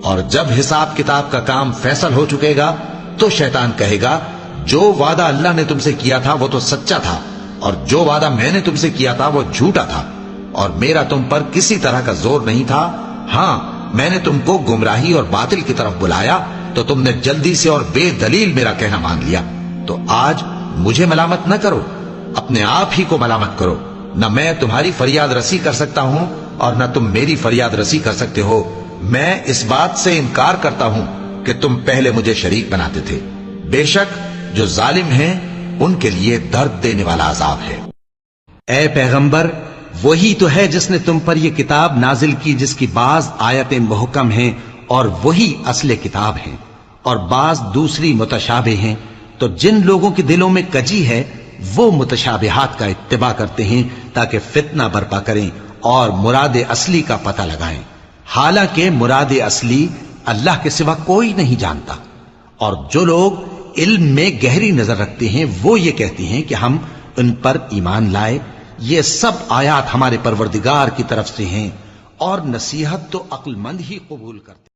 اور جب حساب کتاب کا کام فیصل ہو چکے گا تو شیطان کہے گا جو وعدہ اللہ نے تم سے کیا تھا وہ تو سچا تھا، اور جو وعدہ میں نے تم سے کیا تھا وہ جھوٹا تھا، اور میرا تم پر کسی طرح کا زور نہیں تھا۔ ہاں، میں نے تم کو گمراہی اور باطل کی طرف بلایا تو تم نے جلدی سے اور بے دلیل میرا کہنا مان لیا۔ تو آج مجھے ملامت نہ کرو، اپنے آپ ہی کو ملامت کرو۔ نہ میں تمہاری فریاد رسی کر سکتا ہوں اور نہ تم میری فریاد رسی کر سکتے ہو۔ میں اس بات سے انکار کرتا ہوں کہ تم پہلے مجھے شریک بناتے تھے۔ بے شک جو ظالم ہیں ان کے لیے درد دینے والا عذاب ہے۔ اے پیغمبر، وہی تو ہے جس نے تم پر یہ کتاب نازل کی جس کی بعض آیتیں محکم ہیں اور وہی اصل کتاب ہیں، اور بعض دوسری متشابہ ہیں۔ تو جن لوگوں کے دلوں میں کجی ہے وہ متشابہات کا اتباع کرتے ہیں تاکہ فتنہ برپا کریں اور مراد اصلی کا پتہ لگائیں، حالانکہ مراد اصلی اللہ کے سوا کوئی نہیں جانتا۔ اور جو لوگ علم میں گہری نظر رکھتے ہیں وہ یہ کہتے ہیں کہ ہم ان پر ایمان لائے، یہ سب آیات ہمارے پروردگار کی طرف سے ہیں، اور نصیحت تو عقل مند ہی قبول کرتے ہیں۔